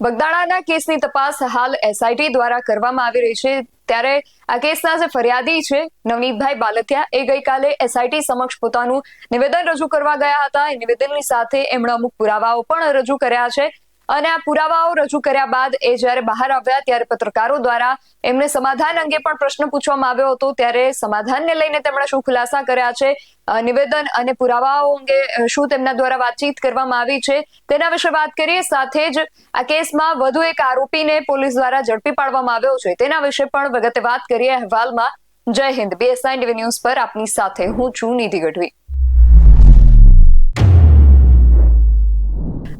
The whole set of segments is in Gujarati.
બગદાણાના કેસની તપાસ હાલ એસઆઈટી દ્વારા કરવામાં આવી રહી છે ત્યારે આ કેસના જે ફરિયાદી છે નવનીતભાઈ બાલથિયા એ ગઈકાલે એસઆઈટી સમક્ષ પોતાનું નિવેદન રજૂ કરવા ગયા હતા. એ નિવેદનની સાથે એમણે અમુક પુરાવાઓ પણ રજૂ કર્યા છે અને આ પુરાવાઓ રજૂ કર્યા બાદ એ જ્યારે બહાર આવ્યા ત્યારે પત્રકારો દ્વારા એમને સમાધાન અંગે પણ પ્રશ્ન પૂછવામાં આવ્યો હતો. ત્યારે સમાધાનને લઈને તેમણે શું ખુલાસા કર્યા છે, નિવેદન અને પુરાવાઓ અંગે શું તેમના દ્વારા વાતચીત કરવામાં આવી છે તેના વિશે વાત કરીએ. સાથે જ આ કેસમાં વધુ એક આરોપીને પોલીસ દ્વારા ઝડપી પાડવામાં આવ્યો છે તેના વિશે પણ વિગતે વાત કરીએ અહેવાલમાં. જય હિન્દ. BSI TV ન્યૂઝ પર આપની સાથે હું છું નિધિ ગઢવી.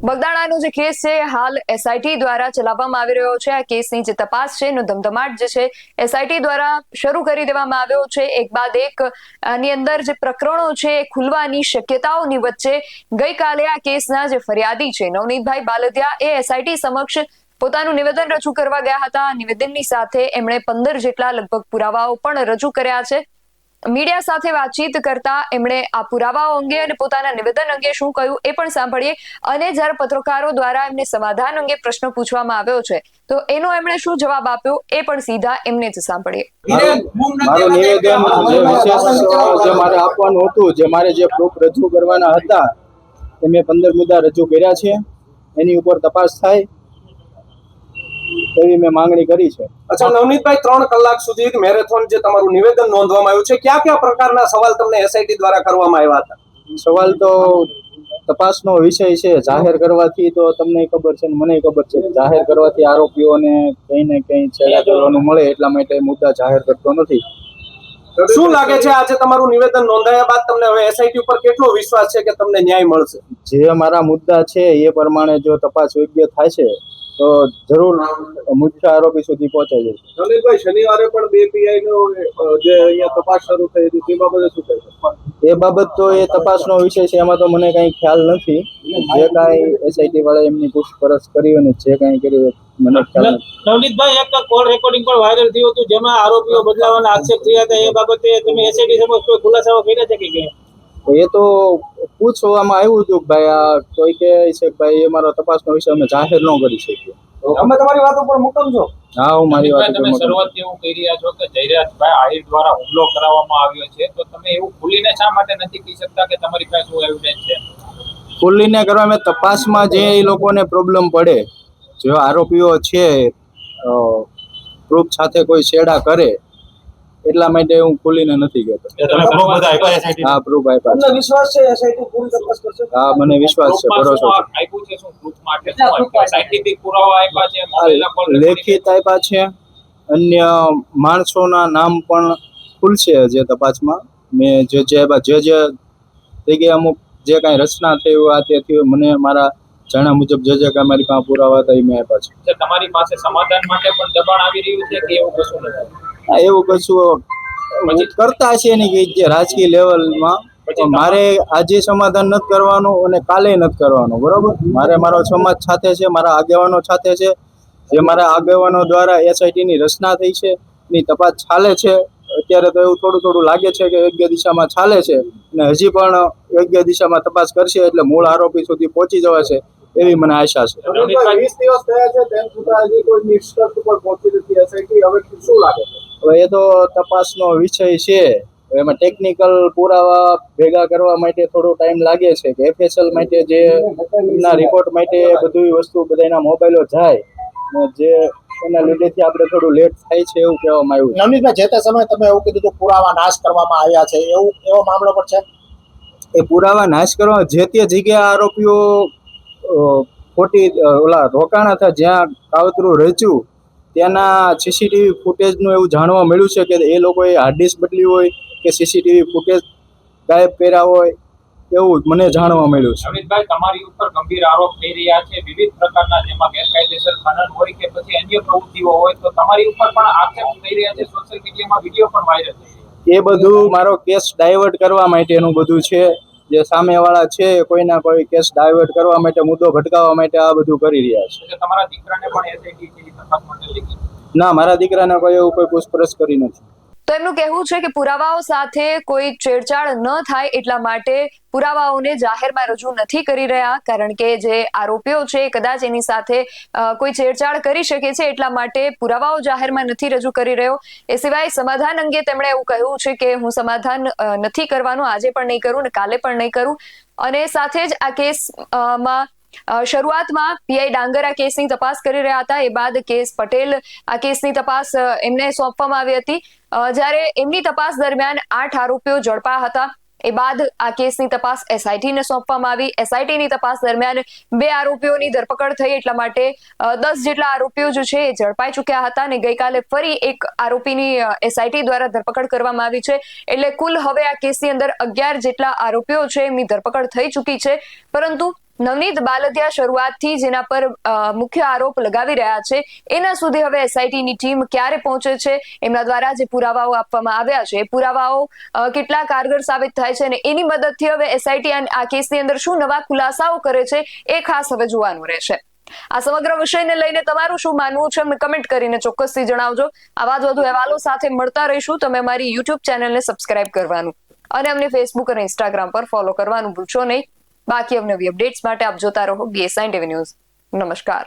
બગદાણાનો જે કેસ છે હાલ એસઆઈટી દ્વારા ચલાવવામાં આવી રહ્યો છે. આ કેસની જે તપાસ છે એનો ધમધમાટ જે છે એસઆઈટી દ્વારા શરૂ કરી દેવામાં આવ્યો છે. એક બાદ એક આની અંદર જે પ્રકરણો છે એ ખુલવાની શક્યતાઓની વચ્ચે ગઈકાલે આ કેસના જે ફરિયાદી છે નવનીતભાઈ બાલથિયા એ એસઆઈટી સમક્ષ પોતાનું નિવેદન રજૂ કરવા ગયા હતા. નિવેદનની સાથે એમણે 15 જેટલા લગભગ પુરાવાઓ પણ રજૂ કર્યા છે. મીડિયા સાથે વાતચીત કરતા એમણે આ પુરાવાઓ અંગે અને પોતાના નિવેદન અંગે શું કહ્યું એ પણ સાંભળીએ. અને જ્યારે પત્રકારો દ્વારા એમને સમાધાન અંગે પ્રશ્ન પૂછવામાં આવ્યો છે તો એનો એમણે શું જવાબ આપ્યો એ પણ સીધા એમને જ સાંભળીએ. મારું નિવેદન જે વિશેષ જે મારે આપવાનું હતું, જે મારે જે પ્રૂફ રજૂ કરવાના હતા એ મેં 15 મુદ્દા રજૂ કર્યા છે. એની ઉપર તપાસ થાય એવી મેં માંગણી કરી છે. અચ્છા નવનીતભાઈ, 3 કલાક સુધી એક મેરેથોન જે તમારું નિવેદન નોંધવામાં આવ્યું છે, કયા કયા પ્રકારના સવાલ તમને એસઆઈટી દ્વારા કરવામાં આવ્યા હતા? સવાલ તો તપાસનો વિષય છે. જાહેર કરવાથી તો તમને ખબર છે ને મને ખબર છે, જાહેર કરવાથી આરોપીઓને કંઈ ને કંઈ છેડા કરવાનું મળે એટલા માટે મુદ્દા જાહેર કરતો નથી. શું લાગે છે આજે તમારું નિવેદન નોંધાયા બાદ તમને હવે એસઆઈટી ઉપર કેટલો વિશ્વાસ છે કે તમને ન્યાય મળશે? જે મારા મુદ્દા છે એ પ્રમાણે જો તપાસ યોગ્ય થાય છે તો જરૂર મુખ્ય આરોપી સુધી પહોંચે છે. નવનીતભાઈ, શનિવારે પણ 2 PI નો જે અહીંયા તપાસ શરૂ થઈ હતી તે બાબતે શું કહેશો? એ બાબત તો એ તપાસનો વિષય છે, એમાં તો મને કઈ ખ્યાલ નથી. જે કાંઈ એસઆઈટી વાળા એમની પૂછપરછ કરી અને જે કાંઈ કર્યું મને ખ્યાલ નથી. નવનીતભાઈ, એક કોલ રેકોર્ડિંગ પણ વાયરલ થયું હતું જેમાં આરોપીઓ બદલાવાના આક્ષેપ થયા હતા. એ બાબતે તમે એસઆઈટી સમક્ષ કોઈ ખુલાસાઓ કર્યા છે કે એ તો પૂછવામાં આવ્યું હતું કે ભાઈ આ કોઈ કહે છે કે ભાઈ એ મારો તપાસનો વિષય અમે જાહેર ન કરી શકીએ. અમે તમારી વાત ઉપર મુકમ છો? હા, હું મારી વાત તમે શરૂઆતથી એવું કહી રહ્યા છો કે જયરાજભાઈ આહિર દ્વારા હુમલો કરાવવામાં આવ્યો છે, તો તમે એવું ખુલીને શા માટે નથી કહી શકતા કે તમારી પાસે શું એવિડન્સ છે? ખુલ્લીને કરવા મેં તપાસમાં જે એ લોકોને પ્રોબ્લેમ પડે, જો આરોપીઓ છે પ્રૂફ સાથે કોઈ છેડા કરે એટલા માટે હું ખુલીને નથી કહેતો. હા, પ્રૂફ આપ્યા. તમને વિશ્વાસ છે એસઆઈટી પૂરી તપાસ કરશે? હા, મને વિશ્વાસ છે, ભરોસો છે. આપ્યું છે શું પ્રૂફ માટે? સાયન્ટિફિક પુરાવા આપ્યા છે, લેખિત આપ્યા છે. અન્ય માણસોના નામ પણ ખુલશે જે તપાસમાં. મેં જે જગ્યાએ અમુક જે કાંઈ રચના થઈ આ તે થયું મને મારા જાણ્યા મુજબ જે કાંઈ મારી પાસે પુરાવા હતા એ મેં આપ્યા છે. તમારી પાસે સમાધાન માટે પણ દબાણ આવી રહ્યું છે કે એવું કશું નથી? હા, એવું કશું કરતા છે ને કે જે રાજકીય લેવલમાં મારે આજે સમાધાન નથી કરવાનું અને કાલે નથી કરવાનું, બરોબર? મારે મારો સમાજ સાથે છે, મારા આગેવાનો સાથે છે. જે મારા આગેવાનો દ્વારા એસઆઈટીની રચના થઈ છે એની તપાસ ચાલે છે. અત્યારે તો એવું થોડું લાગે છે કે યોગ્ય દિશામાં ચાલે છે અને હજી પણ યોગ્ય દિશામાં તપાસ કરશે એટલે મૂળ આરોપી સુધી પહોંચી જવાશે એવી મને આશા છે. 20 દિવસ થયા છે તેમ છતાં હજી કોઈ નિષ્કર્ષ ઉપર પહોંચી નથી એસઆઈટી. હવે શું લાગે છે? હવે એ તો તપાસનો વિષય છે. એમાં ટેકનિકલ પુરાવા ભેગા કરવા માટે થોડો ટાઈમ લાગે છે કે એફએસએલ માટે જે એમના રિપોર્ટ માટે બધી વસ્તુ બધાના મોબાઈલો જાય જે એના લીધેથી આપણે થોડું લેટ થાય છે એવું કહેવામાં આવ્યું. નવનીતભાઈ, જે તે સમયે તમે એવું કીધું હતું પુરાવા નાશ કરવામાં આવ્યા છે, એવો મામલો પણ છે? એ પુરાવા નાશ કરવા જે તે જગ્યાએ આરોપીઓ ખોટી રોકાણા હતા, જ્યાં કાવતરું રચ્યું ત્યાંના સીસીટીવી ફૂટેજનું એવું જાણવા મળ્યું છે કે એ લોકોએ હાર્ડ ડિસ્ક બદલી હોય કે સીસીટીવી ફૂટેજ ગાયબ કર્યા હોય એવું મને જાણવા મળ્યું છે. નવનીતભાઈ, તમારી ઉપર ગંભીર આરોપ થઈ રહ્યા છે વિવિધ પ્રકારના, જેમાં ગેરકાયદેસર ખનન હોય કે પછી અન્ય પ્રવૃત્તિઓ હોય, તો તમારી ઉપર પણ આક્ષેપ થઈ રહ્યા છે. સોશિયલ મીડિયામાં વિડીયો પણ વાયરલ થઈ રહ્યા છે. એ બધું મારો કેસ ડાયવર્ટ કરવા માટેનું બધું છે. જે સામેવાળા છે કોઈના કોઈ કેસ ડાયવર્ટ કરવા માટે, મુદ્દો ભટકાવવા માટે આ બધું કરી રહ્યા છે. તમારા દીકરાને પણ એસઆઈટી તપાસ માટે લીધી? ના, મારા દીકરાને કોઈ એવું કોઈ પૂછપરછ કરી નથી. તો એમનું કહેવું છે કે પુરાવાઓ સાથે કોઈ છેડછાડ ન થાય એટલા માટે પુરાવાઓને જાહેરમાં રજૂ નથી કરી રહ્યા, કારણ કે જે આરોપીઓ છે કદાચ એની સાથે કોઈ છેડછાડ કરી શકે છે, એટલા માટે પુરાવાઓ જાહેરમાં નથી રજૂ કરી રહ્યો. એ સિવાય સમાધાન અંગે તેમણે એવું કહ્યું છે કે હું સમાધાન નથી કરવાનું, આજે પણ નહીં કરું ને કાલે પણ નહીં કરું. અને સાથે જ આ કેસમાં શરૂઆતમાં પીઆઈ ડાંગર આ કેસની તપાસ કરી રહ્યા હતા. એ બાદ કેસ પટેલ આ કેસની તપાસ એમને સોંપવામાં આવી હતી. જ્યારે એમની તપાસ દરમિયાન 8 આરોપીઓ ઝડપાયા હતા. એ બાદ આ કેસની તપાસ એસઆઈટીને સોંપવામાં આવી. એસઆઈટીની તપાસ દરમિયાન 2 આરોપીઓની ધરપકડ થઈ, એટલા માટે 10 જેટલા આરોપીઓ જે છે એ ઝડપાઈ ચૂક્યા હતા અને ગઈકાલે ફરી એક આરોપીની એસઆઈટી દ્વારા ધરપકડ કરવામાં આવી છે. એટલે કુલ હવે આ કેસની અંદર 11 જેટલા આરોપીઓ છે એમની ધરપકડ થઈ ચૂકી છે. પરંતુ નવનીત બાલદિયા શરૂઆતથી જેના પર મુખ્ય આરોપ લગાવી રહ્યા છે એના સુધી હવે એસઆઈટીની ટીમ ક્યારે પહોંચે છે, એમના દ્વારા જે પુરાવાઓ આપવામાં આવ્યા છે એ પુરાવાઓ કેટલા કારગર સાબિત થાય છે અને એની મદદથી હવે એસઆઈટી આ કેસની અંદર શું નવા ખુલાસાઓ કરે છે એ ખાસ હવે જોવાનું રહેશે. આ સમગ્ર વિષયને લઈને તમારું શું માનવું છે અમને કમેન્ટ કરીને ચોક્કસથી જણાવજો. આવા જ વધુ અહેવાલો સાથે મળતા રહીશું. તમે અમારી યુટ્યુબ ચેનલને સબસ્ક્રાઇબ કરવાનું અને અમને ફેસબુક અને ઇન્સ્ટાગ્રામ પર ફોલો કરવાનું ભૂલશો નહીં. બાકી અવનવી અપડેટ્સ માટે આપ જોતા રહો BSN TV ન્યૂઝ. નમસ્કાર.